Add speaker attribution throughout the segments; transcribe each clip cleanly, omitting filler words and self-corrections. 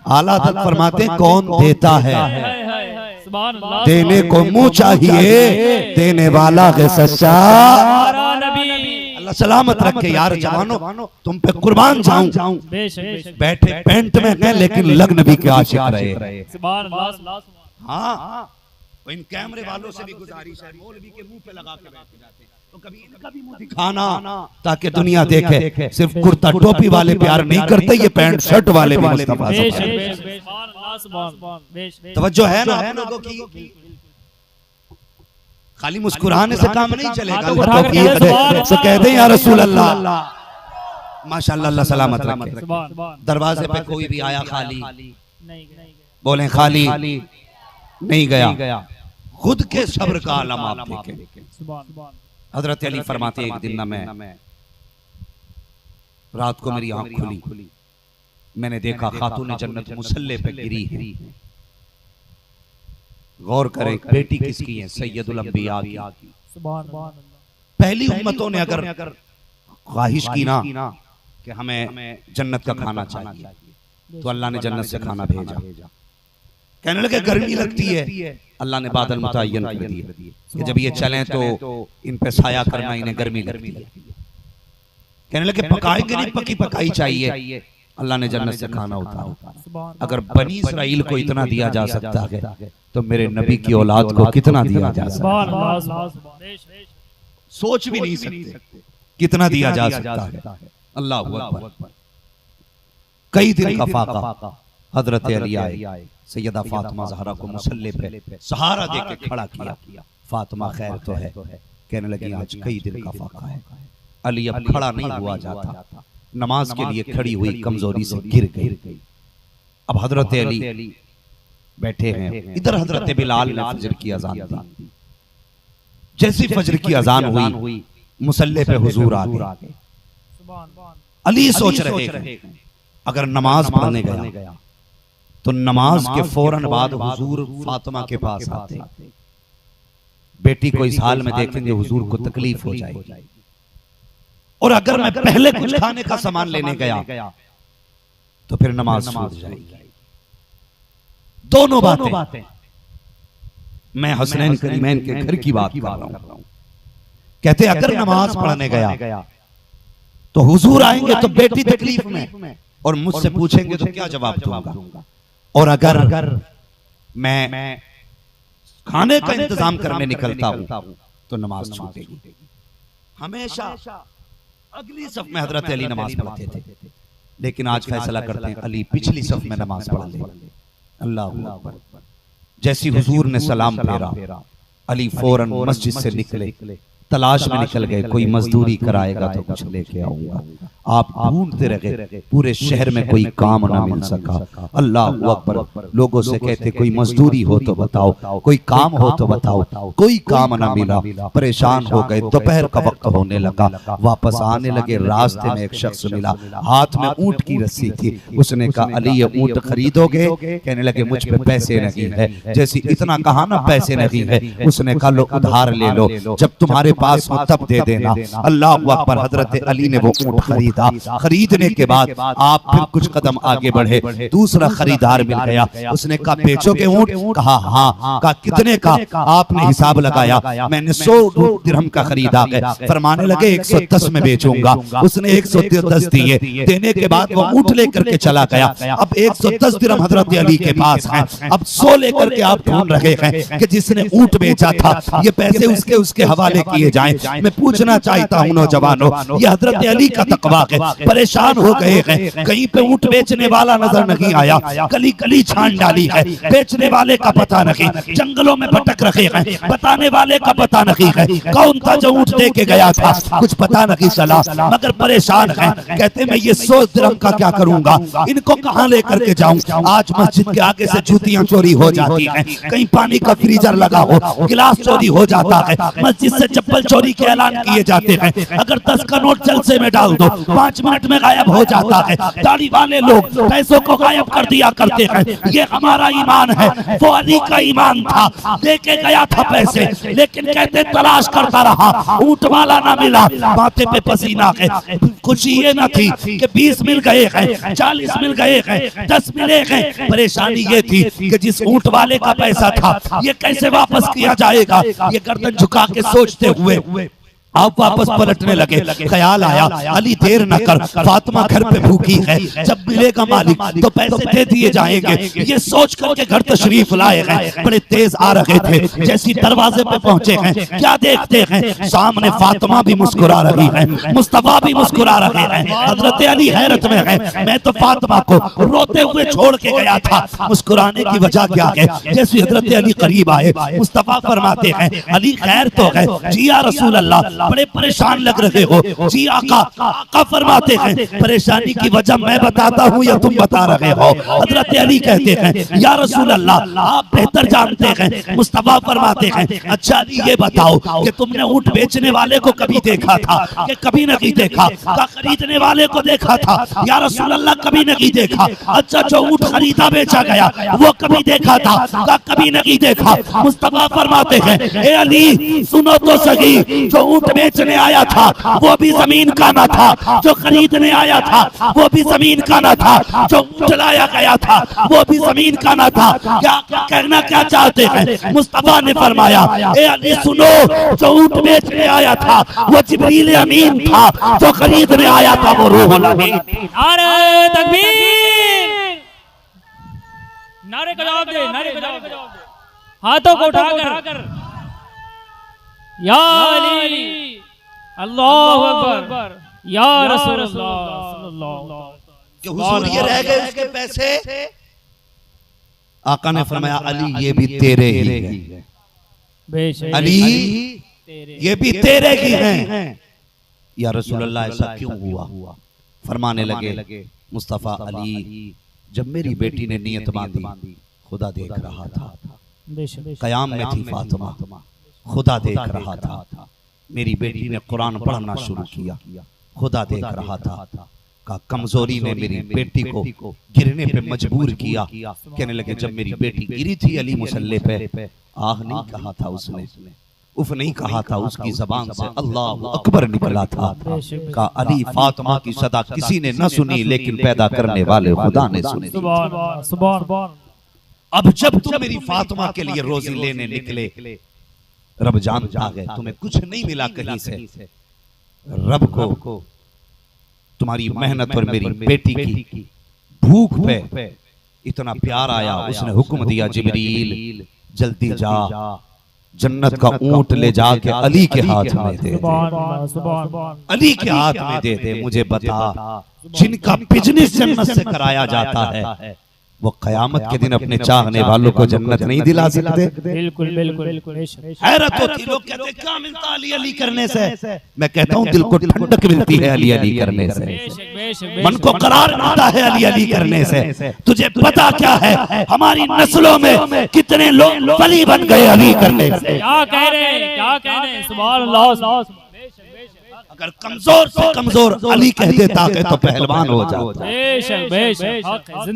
Speaker 1: आला हज़रत फरमाते हैं कौन देता है, देने को मुंह चाहिए, देने वाला है सच्चा। अल्लाह सलामत रखे यार जवानों, तुम पे कुर्बान जाऊं। बैठे पेंट में हैं लेकिन लग नबी के आशिक रहे। हाँ, इन कैमरे वालों से भी गुजारिश है, मौलवी के मुंह पे लगा के बैठ जाते हैं, तो कभी इनका भी मुंह दिखाना ताकि दुनिया देखे। सिर्फ कुर्ता टोपी वाले प्यार नहीं करते, ये पैंट शर्ट वाले भी मुस्तफा तवज्जो है ना आप लोगों की। खाली मुस्कुराने से काम नहीं चलेगा, तो कह दे या रसूल अल्लाह। माशाअल्लाह, अल्लाह सलामत रखे। दरवाजे पे कोई भी आया खाली बोले खाली नहीं गया। खुद के सब्र का आलम आप देखें। हजरत अली फरमाते एक दिन ना मैं रात को मेरी आंख खुली, मैंने देखा खातून जन्नत मुसल्ले पे गिरी है। गौर करें बेटी किसकी है, सैयदुल अंबिया की। पहली उम्मतों ने अगर ख्वाहिश की ना कि हमें जन्नत का खाना चाहिए, तो अल्लाह ने जन्नत से खाना भेजा। कहने लगे गर्मी लगती है, अल्लाह ने बादल मुतय्यन कर दिए कि जब ये चलें तो इन पे साया करना, इन्हें गर्मी लगती है। कहने लगे पकाएंगे नहीं, पकी पकाई चाहिए, अल्लाह ने जन्नत से खाना उतारा। अगर बनी इसराइल को इतना दिया जा सकता है तो मेरे नबी की औलाद को कितना दिया जा सकता है, सोच भी नहीं सकते कितना दिया जा सकता है। अल्लाह अकबर। कई दिन का फाका हजरत अली आए, सैयदा फातिमा ज़हरा को मुसल्ले पे सहारा देके खड़ा किया। फातिमा खैर तो है, कहने लगी आज कई दिन का फाका है। अली अब खड़ा नहीं हुआ जाता, नमाज के लिए खड़ी हुई कमजोरी से गिर गई। अब हजरत अली बैठे हैं, इधर हजरत बिलाल ने फजर की अजान दी। जैसी फजर की अजान हुई मुसल्ले पे हुजूर आ गए। अली सोच रहे थे अगर नमाज पढ़ने गया तो नमाज के फौरन बाद हुजूर फातिमा के पास आते, बेटी को इस हाल में देखेंगे हुजूर को तकलीफ हो जाएगी। और अगर मैं पहले कुछ खाने का सामान लेने गया तो फिर नमाज छूट जाएगी। दोनों बातें मैं हसनैन करीमैन के घर की बात कर रहा हूं। कहते अगर नमाज पढ़ने गया तो हुजूर आएंगे तो बेटी तकलीफ में और मुझसे पूछेंगे तो क्या जवाब दूंगा। और अगर मैं खाने का इंतजाम करने निकलता हूं तो नमाज छूटेगी। हमेशा अगली सफ में हजरत अली नमाज पढ़ते थे, लेकिन आज फैसला करते हैं अली पिछली सफ में नमाज पढ़ ले। अल्लाह अकबर। जैसी हुजूर ने सलाम फेरा, अली फौरन मस्जिद से निकले, तलाश में निकल गए, कोई मजदूरी कराएगा तो कुछ लेके आऊंगा। आप ढूंढते रहे, पूरे शहर में कोई काम ना मिल सका। अल्लाह अकबर। लोगों से कहते कोई मजदूरी हो तो बताओ, कोई काम हो तो बताओ, कोई काम ना मिला। परेशान हो गए, दोपहर का वक्त होने लगा, वापस आने लगे। रास्ते में एक शख्स मिला, हाथ में ऊंट की रस्सी थी। उसने कहा अली ये ऊंट खरीदोगे? कहने लगे मुझ पे पैसे नहीं है। जैसी इतना कहा ना पैसे नहीं है, उसने कहा लो उधार ले लो, जब तुम्हारे पास हो तब दे देना। अल्लाह अकबर। हजरत अली ने वो ऊंट खरीदा। खरीदने के बाद आप फिर कुछ कदम आगे बढ़े, दूसरा खरीदार मिल गया। उसने कहा बेचोगे ऊंट? कहा हाँ। कहा कितने का? आपने हिसाब लगाया, मैंने 100 दिरहम का खरीदा है। फरमाने लगे 110 में बेचूंगा। उसने 110 दिए, देने के बाद वो ऊंट लेकर के चला गया। अब 110 दिरहम हजरत अली के पास है। अब 100 लेकर के आप ढूंढ रहे हैं कि जिसने ऊंट बेचा था ये पैसे उसके हवाले किए जाएं। मैं पूछना चाहता हूं नौजवानों, ये हजरत अली का तकवा है। परेशान हो गए हैं, कहीं पे ऊंट बेचने वाला नजर नहीं आया, गली गली छान डाली है, बेचने वाले का पता नहीं, जंगलों में भटक रखे हैं, बताने वाले का पता नहीं है। कौन था जो ऊंट दे के गया था? कुछ पता नहीं चला, मगर परेशान है। कहते मैं ये 100 दिरहम का क्या करूंगा, इनको कहां लेकर के जाऊं? आज मस्जिद के आगे से जूतियां चोरी हो जाती हैं, कहीं पानी का फ्रीजर लगा हो, गिलास चोरी हो जाता है, मस्जिद से चप्पल चप्पल चोरी के ऐलान किए जाते हैं। अगर 10 का नोट जलसे में डाल दो 5 मिनट में गायब हो जाता है। दाढ़ी वाले लोग पैसों को गायब कर दिया करते हैं। ये हमारा ईमान है। वो अली का ईमान था, लेके गया था पैसे, लेकिन कहते तलाश करता रहा, ऊंट वाला ना मिला, माथे पे पसीना है। खुशी ये ना थी कि 20 मिल गए हैं, 40 मिल गए हैं, 10 मिले हैं। परेशानी ये थी कि जिस ऊंट वाले का पैसा था ये कैसे वापस किया जाएगा। ये गर्दन झुका के सोचते हुए आप वापस पलटने लगे। ख्याल आया अली देर न कर, फातिमा घर पे भूखी है, जब मिलेगा मालिक तो पैसे दे दिए जाएंगे। ये सोच करके घर तशरीफ लाए हैं। बड़े तेज आ रहे थे, जैसी दरवाजे पे पहुंचे हैं क्या देखते हैं सामने फातिमा भी मुस्कुरा रही है, मुस्तफा भी मुस्कुरा रहे हैं। हजरत अली हैरत में है। मैं तो फातिमा को रोते हुए छोड़ के गया था, मुस्कुराने की वजह क्या है। जैसे हजरत अली करीब आए, मुस्तफा फरमाते हैं अली खैर तो है जी या रसूल अल्लाह, बड़े परेशान लग रहे हो जी आका। आका फरमाते हैं परेशानी की वजह मैं बताता हूँ या तुम बता रहे हो। हजरत अली कहते हैं या रसूल अल्लाह आप बेहतर जानते हैं। मुस्तफा फरमाते हैं अच्छा अली ये बताओ कि तुमने ऊंट बेचने वाले को कभी देखा था कि कभी नहीं देखा? का खरीदने वाले को देखा था? या रसूल अल्लाह कभी नहीं देखा। अच्छा जो ऊंट खरीदा बेचा गया वो कभी देखा था? का कभी नहीं देखा। मुस्तफा फरमाते हैं ए अली सुनो तो सही, जो ऊंट बेचने आया था वो भी जमीन का ना था, जो खरीदने आया था वो भी जमीन का ना था, जो ऊंट लाया गया था वो भी जमीन का ना था। क्या कहना क्या चाहते हैं? मुस्तफा ने फरमाया ए अली सुनो, जो ऊंट बेचने आया था वो जिब्रील अमीन था, जो खरीदने आया था वो रूहुल अमीन।
Speaker 2: नारे तकबीर, नारे का जवाब दे, नारे का जवाब दे, हाथों को उठाकर या अली अल्लाहु अकबर या रसूल अल्लाह सल्लल्लाहु अलैहि वसल्लम।
Speaker 1: हुजूर ये रह गए उसके पैसे। आका ने फरमाया अली ये भी तेरे ही हैं, अली ये भी तेरे ही हैं। या रसूल अल्लाह ऐसा क्यों हुआ? फरमाने लगे मुस्तफा अली जब मेरी बेटी ने नियत बांधी खुदा देख रहा था, कयाम में थी फातिमा, खुदा देख रहा था। मेरी बेटी ने कुरान पढ़ना शुरू किया, खुदा देख रहा था। का कमजोरी ने मेरी बेटी को गिरने पे मजबूर किया। कहने लगे जब मेरी बेटी गिरी थी अली मुसल्ले पे, आह नहीं कहा था उसने, उफ नहीं कहा था, उसकी जबान से अल्लाह अकबर निकला था। का अली फातिमा की सदा किसी ने न सुनी, लेकिन पैदा करने वाले खुदा ने सुनी। अब जब तुम मेरी फातिमा के लिए रोजी लेने निकले, रब जानता है तुम्हें कुछ नहीं मिला कहीं से। रब को तुम्हारी मेहनत और मेरी बेटी की भूख पे इतना प्यार आया, उसने हुक्म दिया जिब्रील जल्दी जा, जन्नत का ऊंट ले जाके अली के हाथ में दे दे, अली के हाथ में दे दे। मुझे बता जिनका बिजनेस जन्नत से कराया जाता है वो कयामत के दिन अपने चाहने वालों को जन्नत नहीं दिला सकते?
Speaker 2: बिल्कुल बिल्कुल।
Speaker 1: हैरत होती, लोग कहते हैं क्या मिलता अली अली करने से। मैं कहता हूँ दिल को ठंडक मिलती है अली अली करने से, मन को करार मिलता है अली अली करने से। तुझे पता क्या है हमारी नस्लों में कितने लोग वली बन गए अली करने से।
Speaker 2: क्या कह रहे हैं, क्या कह रहे हैं, सुभान अल्लाह।
Speaker 1: अगर कमजोर से कमजोर अली कह देता है तो पहलवान हो जाता।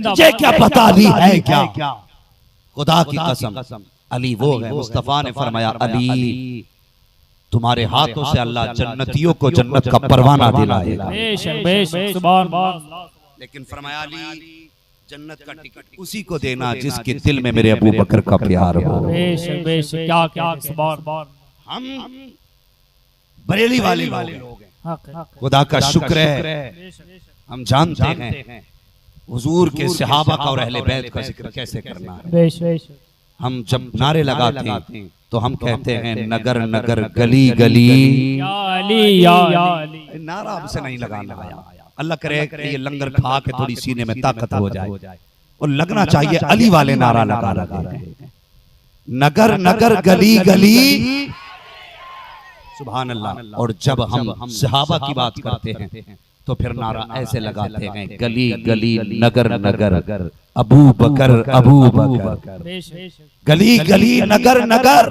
Speaker 1: मुझे क्या पता अली है क्या? खुदा की कसम अली वो है। मुस्तफा ने फरमाया अली तुम्हारे हाथों से अल्लाह जन्नतियों को जन्नत का परवाना दिलाएगा। लेकिन फरमाया अली जन्नत का टिकट उसी को देना जिसके दिल में मेरे अबू बकर का प्यार हो। हम बरेली वाले लोग हैं, खुदा का शुक्र है हम जानते हैं हुजूर के सहाबा का और अहले बैत का जिक्र कैसे करना है। हम जब नारे लगाते हैं तो हम कहते हैं नगर नगर गली गली
Speaker 2: या अली या अली।
Speaker 1: नारा हमसे नहीं लगाना आया। अल्लाह करे कि ये लंगर खा के थोड़ी सीने में ताकत हो जाए और लगना चाहिए अली वाले नारा लगा रहे हैं। नगर नगर गली गली सुभान अल्लाह। और जब हम सहाबा की बात करते हैं तो फिर नारा ऐसे लगाते हैं गली गली नगर नगर अबू बकर अबू बकर, गली गली नगर नगर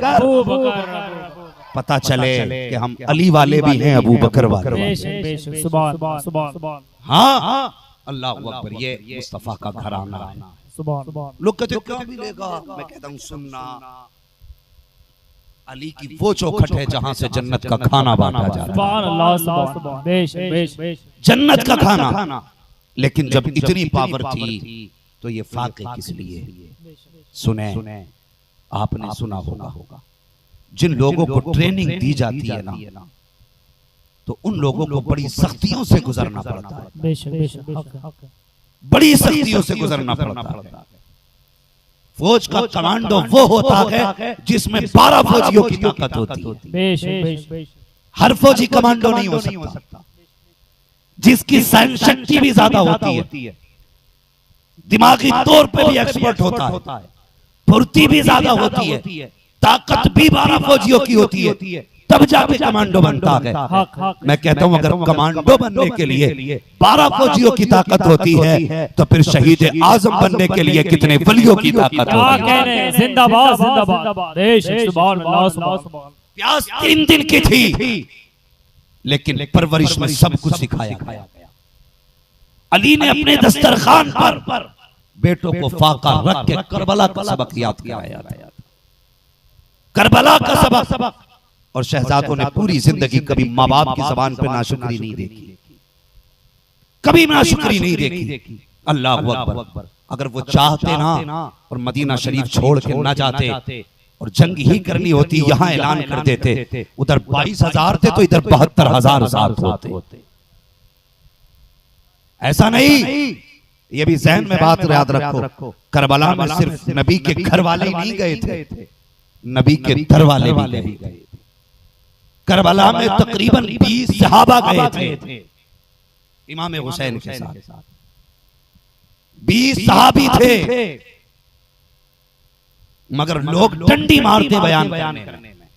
Speaker 1: पता चले कि हम अली वाले भी हैं, अबू बकर वाले।
Speaker 2: बेशक बेशक, सुभान सुभान सुभान।
Speaker 1: हाँ, अल्लाह अकबर, ये मुस्तफा का घराना है।
Speaker 2: सुभान सुभान।
Speaker 1: लोग कहते क्या मिलेगा, मैं कहता हूँ सुनना, अली की वो चौखट है जहां से जन्नत का खाना बांटा जाता है।
Speaker 2: सुभान अल्लाह, सुभान। बेशक बेशक,
Speaker 1: जन्नत का खाना। लेकिन जब इतनी पावर थी तो ये फाके किस लिए? सुने, आपने सुना होगा जिन लोगों को ट्रेनिंग दी जाती है ना, तो उन लोगों को बड़ी सख्तियों से गुजरना पड़ता है।
Speaker 2: बेशक बेशक,
Speaker 1: बड़ी सख्तियों से गुजरना पड़ता है। फौज का कमांडो वो होता है जिसमें 12 फौजियों की ताकत होती है।
Speaker 2: बेशक बेशक,
Speaker 1: हर फौजी कमांडो नहीं हो सकता, जिसकी सहन शक्ति भी ज्यादा होती है, दिमागी तौर पे भी एक्सपर्ट होता है, फुर्ती भी ज्यादा होती है, ताकत भी 12 फौजियों की होती है, तब जाके कमांडो बनता है। मैं कहता हूं अगर कमांडो बनने के लिए 12 फौजियों की ताकत होती है तो फिर शहीद आजम बनने के लिए कितने वलियों की ताकत होती है।
Speaker 2: जिंदाबाद जिंदाबाद, बेशक, सुभान अल्लाह, सुभान।
Speaker 1: प्यास 3 दिन की थी, लेकिन परवरिश में सब कुछ सिखाया गया। अली ने अपने दस्तरखान पर बेटों को फाका रख के करबला का सबक याद कराया। करबला का सबक। और शहजादों ने पूरी जिंदगी कभी माँ बाप की जबान पे नाशुक्री नहीं देखी, कभी नाशुक्री नहीं देखी। अल्लाह अकबर, अगर वो चाहते ना और मदीना शरीफ छोड़ के ना जाते और जंग ही करनी होती, यहाँ ऐलान कर देते, उधर 22,000 थे तो इधर 72,000 साथ होते। ऐसा नहीं, ये भी ज़हन में बात याद रखो, करबला में सिर्फ नबी के घर वाले ही नहीं गए थे, नबी के दर वाले भी गए थे। करबला में तकरीबन 20 सहाबा गए थे इमाम हुसैन के साथ, 20 सहाबी थे, मगर लोग डंडी मारते बयान करने में।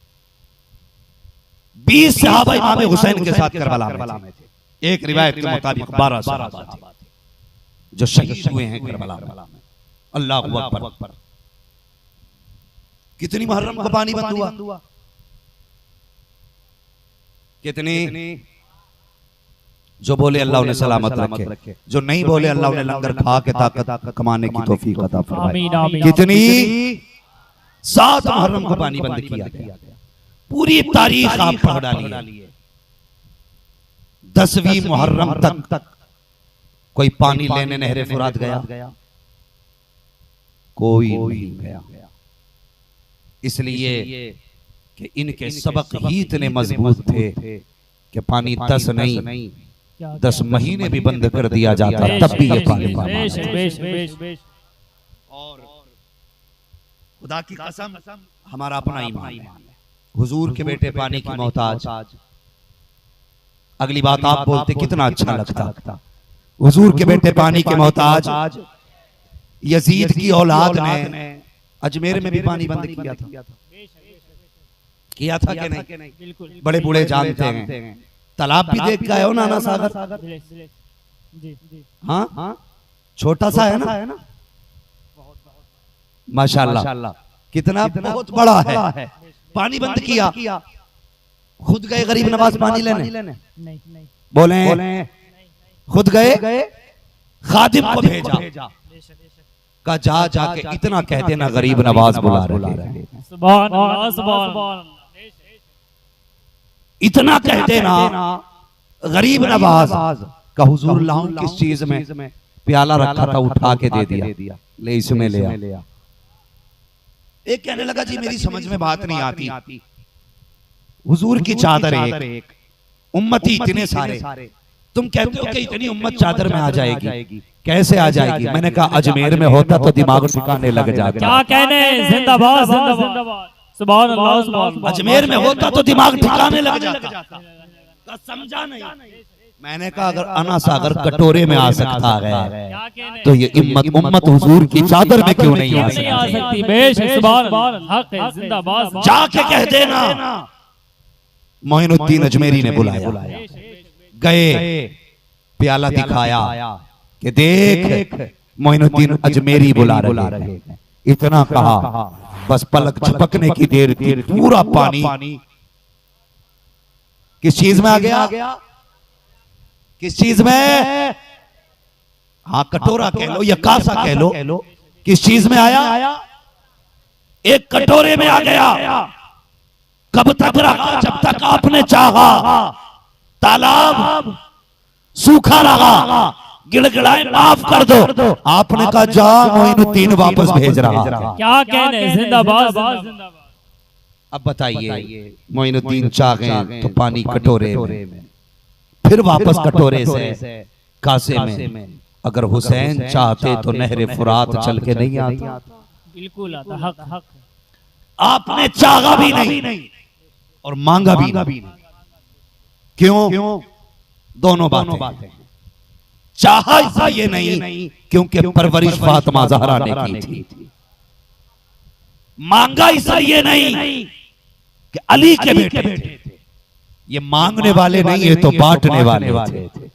Speaker 1: 20 सहाबा इमाम हुसैन के साथ करबला में थे। एक रिवायत के मुताबिक 12 सहाबा थे जो शहीद हुए हैं करबला में। अल्लाह अकबर, कितनी मुहर्रम को पानी बंद हुआ, कितनी? जो बोले अल्लाह उन्हें सलामत रखे, जो नहीं बोले अल्लाह उन्हें लंगर खा के ताकत कमाने की तौफीक अता फरमाए। कितनी? 7 मुहर्रम को पानी बंद किया गया। पूरी तारीख आप पढ़ डालिए, 10वीं मुहर्रम तक कोई पानी लेने नहरे फुरात गया? कोई नहीं गया। इसलिए कि इनके सबक ही इतने मजबूत थे कि पानी 10 नहीं 10 महीने भी बंद कर दिया जाता, तब भी ये पानी। और खुदा की कसम, हमारा अपना ईमान है, हुजूर के बेटे पानी की मोहताज। अगली बात आप बोलते कितना अच्छा लगता, हुजूर के बेटे पानी के मोहताज। यजीद की औलाद ने अजमेर में भी पानी बंद किया था कि नहीं? बड़े बूढ़े जानते हैं। तालाब भी देख के आए हो नाना सागर? हाँ, छोटा सा है ना, माशाल्लाह, कितना बहुत बड़ा है। पानी बंद किया, खुद गए गरीब नवाज पानी लेने? बोले खुद गए, खादिम को भेजा, का जाके इतना कह देना गरीब नवाज बुला रहे हैं।
Speaker 2: सुभान अल्लाह, सुभान अल्लाह। इतना
Speaker 1: कह देना गरीब नवाज का हुजूर लाऊं किस चीज में? प्याला रखा था, उठा के दे दिया, ले इसमें ले आ। एक कहने लगा जी मेरी समझ में बात नहीं आती, हुजूर की चादर एक, उम्मती इतने सारे, तुम कहते हो कि इतनी उम्मत चादर में आ जाएगी, कैसे आ जाएगी? मैंने कहा अजमेर में होता तो दिमाग ठिकाने लग जाता।
Speaker 2: क्या कहने, जिंदाबाद जिंदाबाद, सुभान अल्लाह, सुभान।
Speaker 1: अजमेर में होता तो दिमाग ठिकाने लग जाता। समझा नहीं? मैंने कहा अगर अना सागर कटोरे में आ सकता है तो ये उम्मत हुजूर की चादर में क्यों नहीं आ सकती?
Speaker 2: बेशक, सुभान अल्लाह, हक है, जिंदाबाद।
Speaker 1: जाके कह देना मोइनुद्दीन अजमेरी ने बुलाया, गए, प्याला दिखाया कि देख मोइनुद्दीन अजमेरी बुला रहे हैं। इतना कहा, बस पलक झपकने की देर थी, पूरा पानी किस चीज में आ गया? किस चीज में? हाँ, कटोरा कह लो या कासा कह लो, किस चीज में आया? एक कटोरे में आ गया। कब तक रहा? जब तक आपने चाहा। तालाब सूखा रहा, गिड़गिड़ाए माफ कर दो। आपने कहा जा, मोइनुद्दीन वापस भेज रहा।
Speaker 2: क्या कहने, जिंदाबाद।
Speaker 1: अब बताइए, मोइनुद्दीन चाहे तो पानी कटोरे में, फिर वापस कटोरे से कासे में। अगर हुसैन चाहते तो नहरे फुरात चल के नहीं आता।
Speaker 2: बिल्कुल आता। हक।
Speaker 1: आपने चाहा भी नहीं और मांगा भी नहीं। क्यों? दोनों बातें। चाहा इसलिए नहीं क्योंकि परवरिश फातिमा ज़हरा ने की थी। मांगा इसलिए नहीं कि अली के बेटे थे। ये मांगने वाले नहीं, ये तो बांटने वाले थे।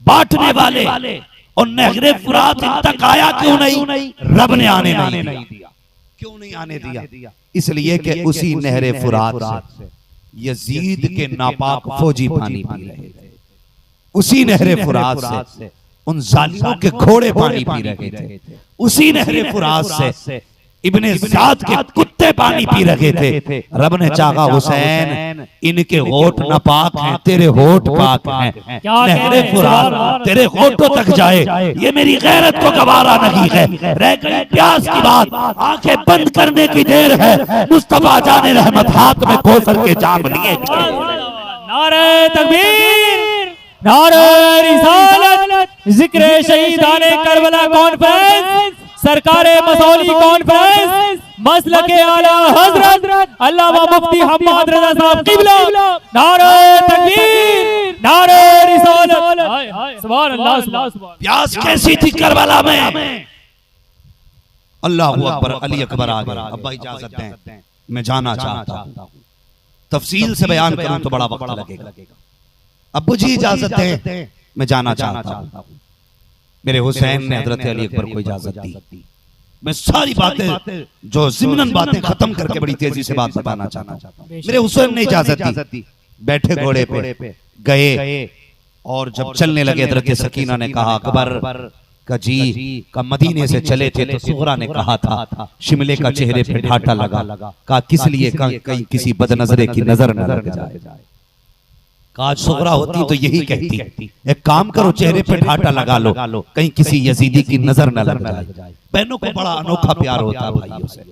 Speaker 1: बांटने वाले। और नहरे फुरात इन तक आया क्यों नहीं? रब ने आने नहीं दिया। क्यों नहीं आने दिया? इसलिए कि उसी नहरे फुरात से यजीद के नापाक फौजी पानी पी रहे थे। उसी नहरे फुरात से उन जालिमों के घोड़े पानी पी रहे थे। उसी नहरे फुरात से इब्ने ज़ाद के कुत्ते पानी पी रहे थे। रब ने चाहा हुसैन इनके होठ नापाक हैं, तेरे होठ पाक हैं। नहरे फुरात तेरे होठों तक जाए, ये मेरी गैरत को गवारा नहीं है। रह गई प्यास की बात, आंखें बंद करने की देर है। मुस्तफा जाने रहमत हाथ में कौसर के जाम लिए।
Speaker 2: नारे तकबीर, नारे रिसालत, जिक्र शहीदाने करबला कॉन्फ्रेंस, सरकारे मसौली कॉन्फ्रेंस, मसलके आला हजरत अल्लामा मुफ्ती हम्माद रजा साहब क़िबला। नारे तकबीर, नारे रिसालत। सुभान अल्लाह, सुभान।
Speaker 1: प्यास कैसी थी करबला में? अल्लाहु अकबर, अली अकबर आ गए। अब्बा इजाजत दें, मैं जाना चाहता हूं। तफसील से बयान करूं तो बड़ा वक्त लगेगा। अब्बू जी इजाजत दें, मैं जाना चाहता हूं। मेरे हुसैन ने हजरत अली अकबर को इजाजत दी। मैं सारी बातें जो ज़िम्नन बातें खत्म करके बड़ी तेजी से बात बताना चाहता हूं। मेरे हुसैन ने इजाजत दी। बैठे घोड़े पे गए और जब चलने लगे हजरत सकीना ने कहा अकबर का जी का मदीने से चले थे तो सुगरा ने कहा था शिमले का चेहरे पे ढाटा लगा। कहा किस लिए? कहीं किसी बदनजरे की नजर न लग जाए। काज सुगरा होती तो यही कहती, एक काम करो चेहरे पे ढाटा लगा लो, कहीं किसी यजीदी की नजर न लग जाए। बहनों को बड़ा अनोखा प्यार होता है भाइयों से,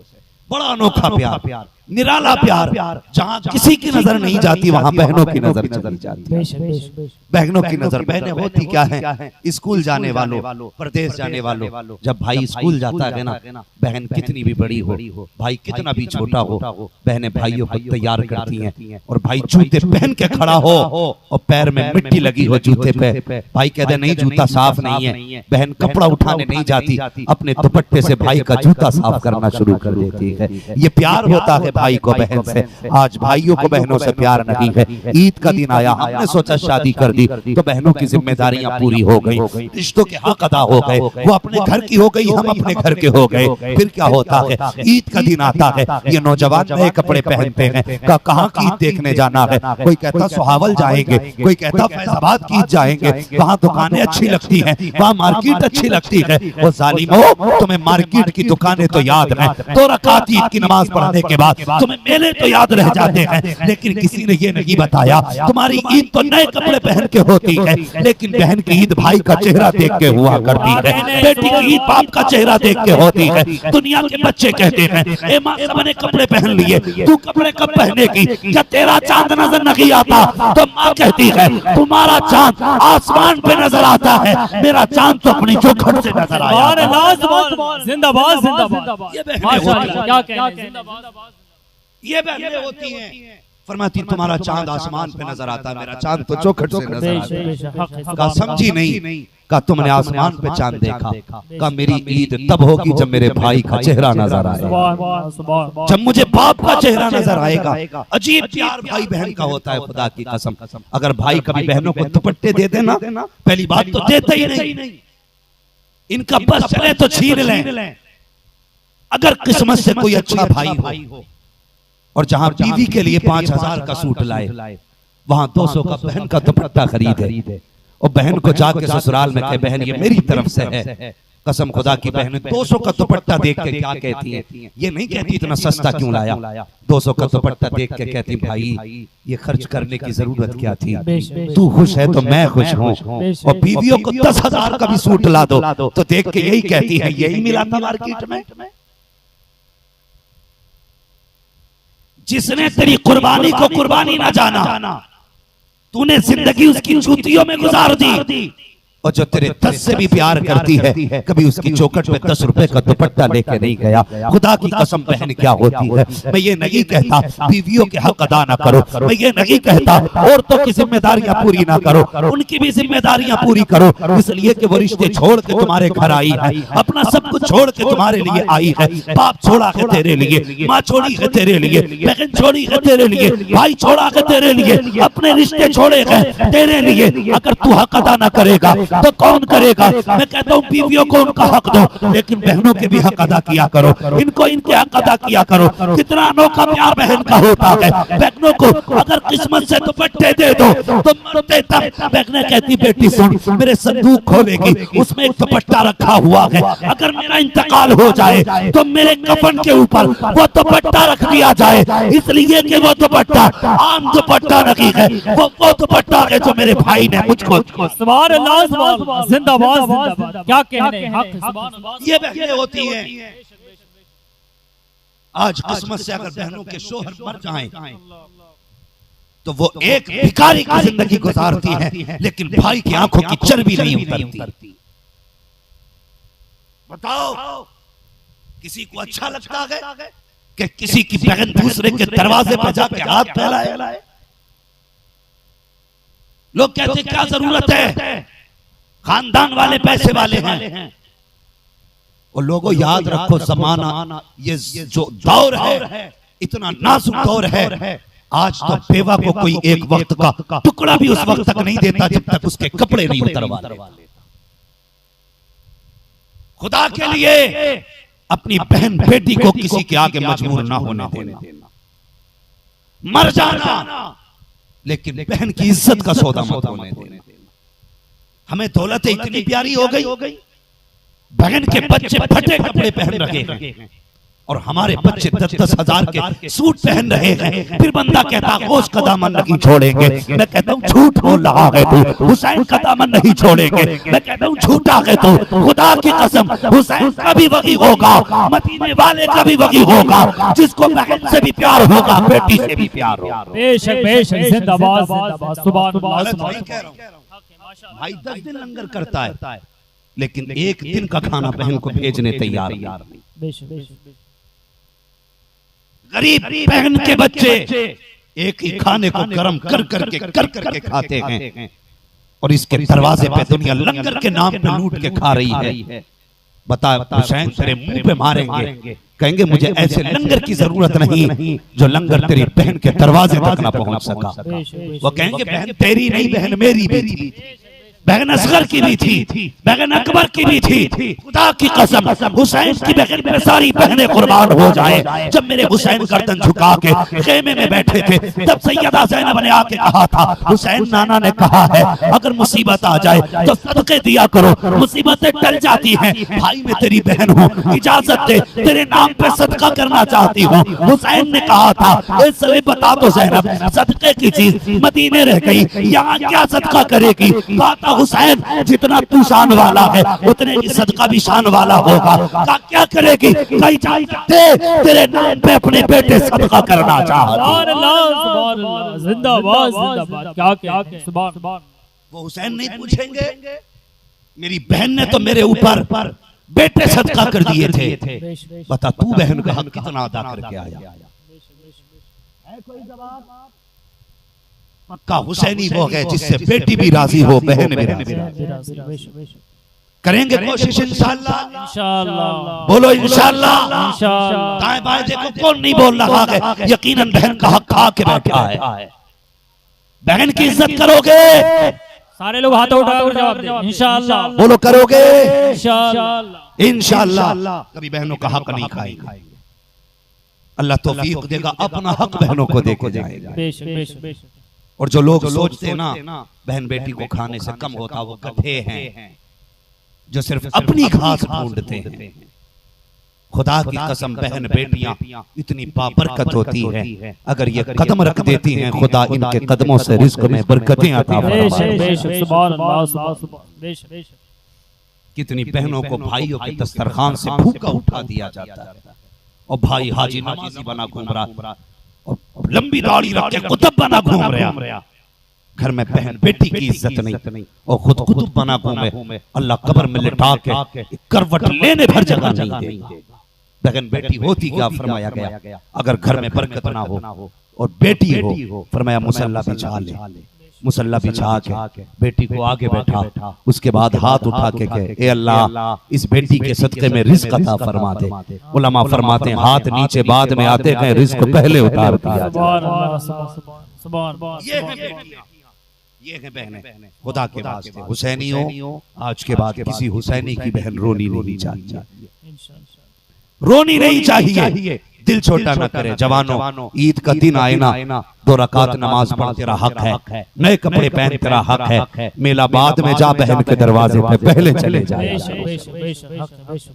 Speaker 1: बड़ा अनोखा प्यार, निराला प्यार। जहाँ किसी की नजर नहीं जाती वहाँ बहनों की नजर चली जाती है। बहनों की नजर, बहनें होती क्या है? स्कूल जाने वालों, प्रदेश जाने वालों। जब भाई स्कूल जाता है ना, बहन कितनी भी बड़ी हो, भाई कितना भी छोटा हो, बहनें भाइयों को तैयार करती हैं। और भाई जूते पहन के खड़ा हो और पैर में मिट्टी लगी हो जूते पे, भाई कहते नहीं जूता साफ नहीं है, बहन कपड़ा उठाने नहीं जाती, अपने दुपट्टे से भाई का जूता साफ करना शुरू कर देती है। ये प्यार होता है भाई को बहन से। आज भाइयों को बहनों से प्यार नहीं है। ईद का दिन आया, हमने सोचा शादी कर दी तो बहनों की जिम्मेदारियां पूरी हो गई, रिश्तों के हक अदा हो गए, वो अपने घर की हो गई, हम अपने घर के हो गए। फिर क्या होता है? ईद का दिन आता है, ये नौजवान नए कपड़े पहनते हैं। कहाँ की ईद देखने जाना है? कोई कहता सुहावल जाएंगे, कोई कहता फैजाबाद की ईद जाएंगे, वहाँ दुकानें अच्छी लगती हैं, वहाँ मार्केट अच्छी लगती है। वो जालिमो, तुम्हें मार्केट की दुकानें तो याद है, 2 रकात ईद की नमाज पढ़ने के बाद तुम्हें मेले तो याद रह जाते हैं, लेकिन किसी ने ये नहीं बताया तुम्हारी ईद तो नए कपड़े पहन के होती है, लेकिन बहन की ईद भाई का चेहरा देख के हुआ करती है, बेटी की ईद बाप का चेहरा देख के होती है। दुनिया के बच्चे कहते हैं ए माँ सबने कपड़े पहन लिए, तू कपड़े कब पहनेगी? जब तेरा चांद नजर नहीं आता तो माँ कहती है तुम्हारा चांद आसमान पे नजर आता है, मेरा चांद तो अपनी चौखट से नजर आया।
Speaker 2: जिंदाबाद, जिंदाबाद, माशाअल्लाह, क्या कहने।
Speaker 1: ये बहनें होती हैं, फरमाती तुम्हारा चांद आसमान पे नजर आता है, मेरा चांद तो चौखट से नजर आता है। का समझी नहीं? का तुमने आसमान पे चांद देखा? का मेरी ईद तब होगी जब मेरे भाई का चेहरा नजर आएगा, जब मुझे बाप का चेहरा नजर आएगा। अजीब प्यार भाई बहन का होता है, खुदा की कसम। अगर भाई कभी बहनों को दुपट्टे दे देना, पहली बात तो देते ही नहीं, इनका बस चले तो छीन लें। अगर किस्मत से कोई अच्छा भाई हो और जहां बीवी के लिए 5000 का सूट लाए, वहां 200 का बहन का दुपट्टा खरीदे और बहन को जाके ससुराल में कहे बहन ये मेरी तरफ से है। कसम खुदा की बहन 200 का दुपट्टा देख के क्या कहती है, ये नहीं कहती इतना सस्ता क्यों लाया, 200 का दुपट्टा देख के कहती भाई ये खर्च करने की जरूरत क्या थी, तू खुश है तो मैं खुश हूँ। और बीवियों को 10,000 का भी सूट ला दो तो देख के यही कहती है यही मिला था मार्केट में। जिसने तेरी कुर्बानी को कुर्बानी ना जाना, तूने जिंदगी उसकी जूतियों में गुजार दी, और जो तेरे 10 से भी प्यार करती है कभी उसकी चौखट में 10 रुपए का दुपट्टा लेके नहीं गया। खुदा की कसम बहन क्या होती है। मैं ये नहीं कहता बीवियों के हक अदा ना करो, मैं ये नहीं कहता औरतों की जिम्मेदारियां पूरी ना करो, उनकी भी जिम्मेदारियां पूरी करो, इसलिए कि वो रिश्ते छोड़ के तुम्हारे घर आई है, अपना सब कुछ छोड़ के तुम्हारे लिए आई है। बाप छोड़ा है तेरे लिए, माँ छोड़ी है तेरे लिए, बहन छोड़ी है तेरे लिए, भाई छोड़ा है तेरे लिए, अपने रिश्ते छोड़े हैं तेरे लिए। अगर तू हक अदा ना करेगा तो कौन करेगा। मैं कहता हूँ बीवियों को उनका हक दो, लेकिन बहनों के भी हक अदा किया करो, इनको इनके हक अदा किया करो। कितना अनोखा प्यार बहन का होता है। बहनों को अगर किस्मत से दुपट्टे दे दो तो मरते तक बहनें कहती बेटी सुन मेरे संदूक खोलेगी उसमें एक दुपट्टा रखा हुआ है, अगर मेरा इंतकाल हो जाए तो मेरे कफन के ऊपर वो दुपट्टा रख दिया जाए, इसलिए कि वो दुपट्टा आम दुपट्टा नहीं है, वो दुपट्टा है जो मेरे भाई ने मुझको।
Speaker 2: सुभान अल्लाह, जिंदाबाद जिंदाबाद, क्या कहने हक सुभान अल्लाह।
Speaker 1: ये बहनें होती हैं। आज किस्मत से अगर बहनों के शोहर मर जाएं तो वो एक भिखारी की जिंदगी गुजारती है, लेकिन भाई की आंखों की चर्बी नहीं उतरती। बताओ किसी को अच्छा लगता है कि किसी की बहन दूसरे के दरवाजे पर जाके हाथ फैलाए? लोग कहते क्या जरूरत है, खानदान वाले पैसे वाले हैं। और लोगों याद रखो जमाना ये जो दौर है इतना नाजुक दौर है। आज तो बेवा को कोई एक वक्त का टुकड़ा भी उस वक्त तक नहीं देता जब तक उसके कपड़े नहीं उतरवा लेता। खुदा के लिए अपनी बहन बेटी को किसी के आगे मजबूर ना होने देना। मर जाना लेकिन बहन की इज्जत का सौदा मत होने देना। हमें दौलत इतनी प्यारी हो गई, बहन के बच्चे फटे कपड़े पहन रहे हैं और हमारे बच्चे 10-10 हजार के सूट पहन रहे हैं। फिर बंदा कहता होश का दामन नहीं छोड़ेंगे। मैं कहता हूँ झूठ बोल रहा है तू, हुसैन का दामन नहीं छोड़ेंगे। मैं कहता हूँ झूठा है तू, खुदा की कसम हुसैन का भी वही होगा, मदीने वाले का भी वही होगा, जिसको बहन से भी प्यार होगा बेटी से भी प्यार होगा।
Speaker 2: बेशक बेशक, जिंदाबाद जिंदाबाद, सुभान अल्लाह।
Speaker 1: भाई 10 दिन लंगर करता है लेकिन एक दिन का खाना बहन को भेजने तैयार नहीं। गरीब बहन के बच्चे एक ही खाने को गरम कर करके खाते हैं और इसके दरवाजे पे दुनिया लंगर के नाम पे लूट के खा रही है। बता हुसैन तेरे मुंह पे मारेंगे, कहेंगे मुझे ऐसे लंगर की जरूरत नहीं जो लंगर तेरी बहन के दरवाजे तक ना पहुंच सका। वो कहेंगे बहन तेरी नहीं बहन मेरी भी थी, बहन असगर की भी थी, बहन अकबर की भी थी। खुदा की कसम हुसैन की बहन में सारी बहनें कुर्बान हो जाए। जब मेरे हुसैन गर्दन झुका के खेमे में बैठे थे तब सैयदा ज़ैनब ने आके कहा था हुसैन नाना ने कहा है अगर मुसीबत आ जाए तो सदके दिया करो, मुसीबतें टल जाती हैं। भाई मैं तेरी बहन हूँ, इजाजत दे तेरे नाम पे सदका करना चाहती हूँ। हुसैन ने कहा था इस बता दो ज़ैनब सदके की चीज मदीने रह गई, यहाँ क्या सदका करेगी? कहा था हुसैन जितना तू शान वाला है उतने की सदका भी शान वाला होगा। का क्या करेगी? कहीं जाते तेरे नाम पे अपने बेटे सदका करना चाहती।
Speaker 2: सुभान अल्लाह, जिंदाबाद जिंदाबाद, क्या कहने सुभान सुभान।
Speaker 1: वो हुसैन नहीं पूछेंगे मेरी बहन ने तो मेरे ऊपर बेटे सदका कर दिए थे, बता तू बहन का हक कितना अदा करके आया? है कोई जवाब? पक्का हुसैनी वो है जिससे बेटी भी राजी हो बहन भी राजी। करेंगे कोशिश इंशाअल्लाह, इंशाअल्लाह बोलो इंशाअल्लाह, इंशाअल्लाह। दाएं बाएं देखो कौन नहीं बोल रहा है, यकीनन बहन का हक खा के बैठा है। बहन की इज्जत करोगे?
Speaker 2: सारे लोग हाथ उठाकर जवाब दें इंशाअल्लाह।
Speaker 1: बोलो करोगे?
Speaker 2: इंशाअल्लाह
Speaker 1: इंशाअल्लाह। कभी बहनों का हक नहीं खाएंगे। अल्लाह तौफीक देगा, अपना हक बहनों को देके जाएगा। और जो लोग सोचते हैं ना बहन बेटी को खाने से कम होता, वो गधे हैं जो सिर्फ अपनी घास ढूंढते हैं। खुदा की कसम बहन बेटियां इतनी बाबरकत होती है, अगर ये कदम रख देती हैं खुदा इनके कदमों से रिस्क में बरकतें अता फरमाता। कितनी बहनों को भाइयों के दस्तरखान से भूखा उठा दिया जाता है और भाई हाजी नमाजी बना घूम रहा और लंबी दाढ़ी रख के कुतुब बना घूम रहा। घर में बहन बेटी की इज्जत नहीं और खुद कुतुब बना घूमे। अल्लाह कब्र में लिटा के करवट लेने भर जगह नहीं देगा। बहन बेटी होती क्या फरमाया गया, अगर घर में बरकत ना हो और बेटी हो फरमाया मुसल्ला बिछा ले, मुसल्ला बिछा के बेटी को आगे बैठा, उसके बाद हाथ उठा के कहे ए अल्लाह इस बेटी के सदके में रिज़्क अता फरमा दे। उलमा फरमाते हैं हाथ नीचे बाद में आते हैं, रिज़्क पहले उतार दिया जाए। ये है बहनें, खुदा के वास्ते हुसैनियों आज के बाद किसी हुसैनी की बहन रोनी नहीं चाहिए, रोनी नहीं चाहिए। दिल छोटा न करे। जवानों ईद का दिन आए ना, 2 रकात नमाज पढ़ तेरा हक है, नए कपड़े पहन तेरा हक है। मेला बाद में जा बहन के दरवाजे पे पहले चले जाया,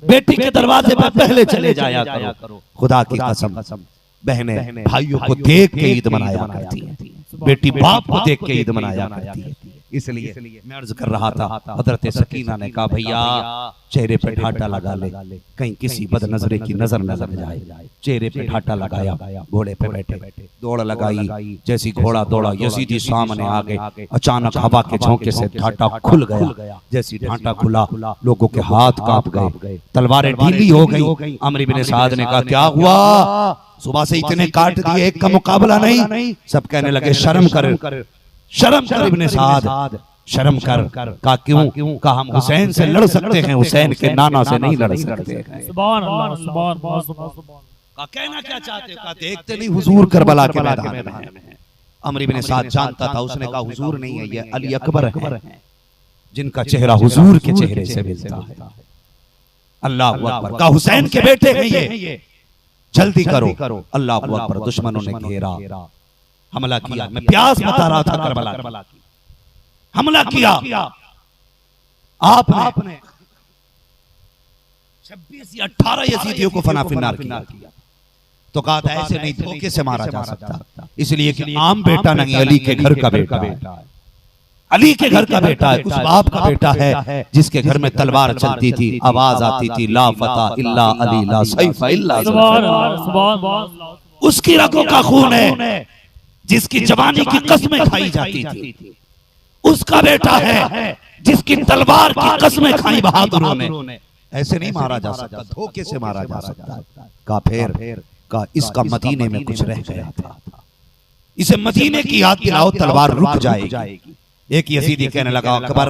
Speaker 1: बेटी के दरवाजे पे पहले चले जाया करो। खुदा की कसम बहनें भाइयों को देख के ईद मनाया करती है, बेटी बाप को देख के ईद मनाया करती है। इसलिए मैं अर्ज कर रहा था, हजरत सकीना ने कहा भैया चेहरे पे ठाटा लगा ले, कहीं किसी बदनजरे की नजर न लग जाए। चेहरे पे ठाटा लगाया, घोड़े पे बैठे, दौड़ लगाई। जैसी घोड़ा दौड़ा यजीदी सामने आ गए, अचानक हवा के झोंके से ठाटा खुल गया। जैसी ठाटा खुला लोगों के हाथ कांप गए, तलवारें ढीली हो गई। अमर इब्न साद ने कहा क्या हुआ, सुबह से इतने काट दिए, एक का मुकाबला नहीं। सब कहने लगे शर्म कर, शर्म कर इब्ने साद, शर्म कर। का क्यों? का हम हुसैन से लड़ सकते हैं, हुसैन के नाना से नहीं लड़ सकते।
Speaker 2: सुभान अल्लाह, सुभान अल्लाह।
Speaker 1: का कहना क्या चाहते हो? का देखते नहीं हुजूर करबला के मैदान में है। अमर इब्ने साद जानता था, उसने कहा हुजूर नहीं है, ये अली अकबर है जिनका चेहरा हुजूर के चेहरे से मिलता है। अल्लाह अकबर। का हुसैन के बेटे हैं ये, जल्दी करो। अल्लाह अकबर। दुश्मनों ने घेरा, हमला किया। मैं प्यास बता रहा था करबला की, हमला किया। आपने 26 या 18 यजीदियों को फना फिन्नार किया। तो कहा था ऐसे नहीं, धोखे से मारा जा सकता, इसलिए कि आम बेटा नहीं, अली के घर का बेटा है, अली के घर का बेटा है, उस बाप का बेटा है जिसके घर में तलवार चलती थी, आवाज आती थी ला फता इल्ला अली ला सैफ इल्ला। उसकी रगों का खून है, जिसकी जवानी की कस्में खाई जाती थी, उसका बेटा है जिसकी तलवार की कस्में खाई बहादुरों ने। ऐसे नहीं मारा जा सकता, धोखे से मारा जा सकता। का फिर का इसका मदीने में कुछ रह गया था, इसे मदीने की याद दिलाओ, तलवार रुक जाएगी। एक यजीदी कहने लगा अकबर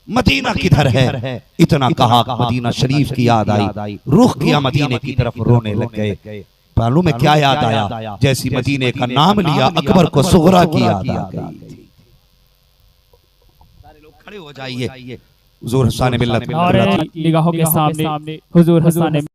Speaker 1: मदीना किधर है? इतना कहा मदीना शरीफ की याद आई, रुख किया मदीने की तरफ, रोने लग गए। मालूम में क्या याद आया? जैसी मदीने का नाम लिया अकबर को सुगरा की याद आ गई। सारे लोग खड़े हो जाइए, हुजूर हसन मिल्लत
Speaker 2: निगाहों के सामने हुजूर हसन